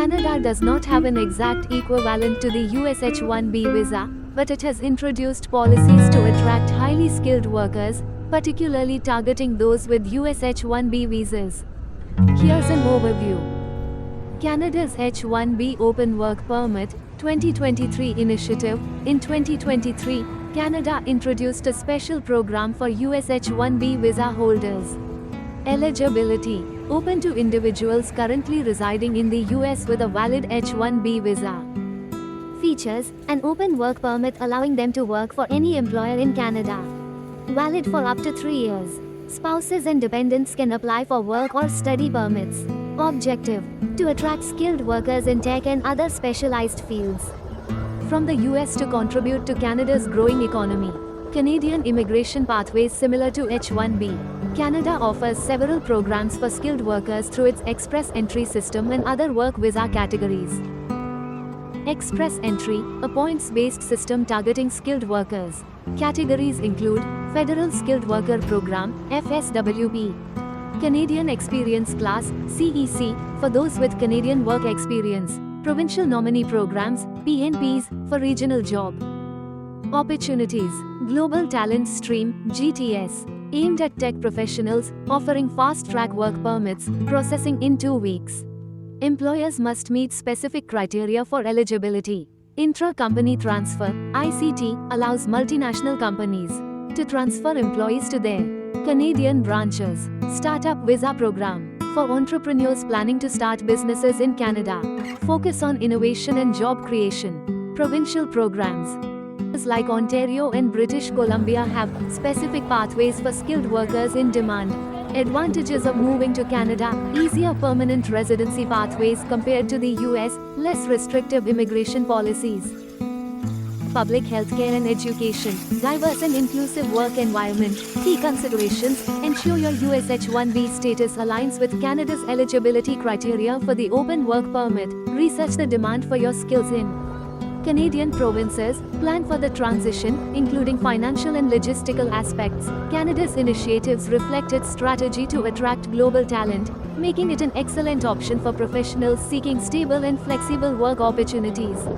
Canada does not have an exact equivalent to the US H-1B visa, but it has introduced policies to attract highly skilled workers, particularly targeting those with US H-1B visas. Here's an overview. Canada's H-1B Open Work Permit 2023 initiative. In 2023, Canada introduced a special program for US H-1B visa holders. Eligibility: open to individuals currently residing in the US with a valid H-1B visa. Features: an open work permit allowing them to work for any employer in Canada. Valid for up to 3 years. Spouses and dependents can apply for work or study permits. Objective: to attract skilled workers in tech and other specialized fields. From the US to contribute to Canada's growing economy. Canadian immigration pathways similar to H-1B. Canada offers several programs for skilled workers through its Express Entry system and other work visa categories. Express Entry, a points-based system targeting skilled workers. Categories include Federal Skilled Worker Program, FSWP. Canadian Experience Class, CEC, for those with Canadian work experience. Provincial Nominee Programs, PNPs, for regional job. Opportunities: Global Talent Stream, GTS, aimed at tech professionals, offering fast-track work permits, processing in 2 weeks. Employers must meet specific criteria for eligibility. Intra-company transfer, ICT, allows multinational companies to transfer employees to their Canadian branches. Startup Visa Program, for entrepreneurs planning to start businesses in Canada. Focus on innovation and job creation. Provincial programs like Ontario and British Columbia have specific pathways for skilled workers in demand. Advantages of moving to Canada: easier permanent residency pathways compared to the US, less restrictive immigration policies. Public healthcare and education, diverse and inclusive work environment. Key considerations: ensure your US H-1B status aligns with Canada's eligibility criteria for the open work permit. Research the demand for your skills in Canadian provinces. Plan for the transition, including financial and logistical aspects. Canada's initiatives reflect its strategy to attract global talent, making it an excellent option for professionals seeking stable and flexible work opportunities.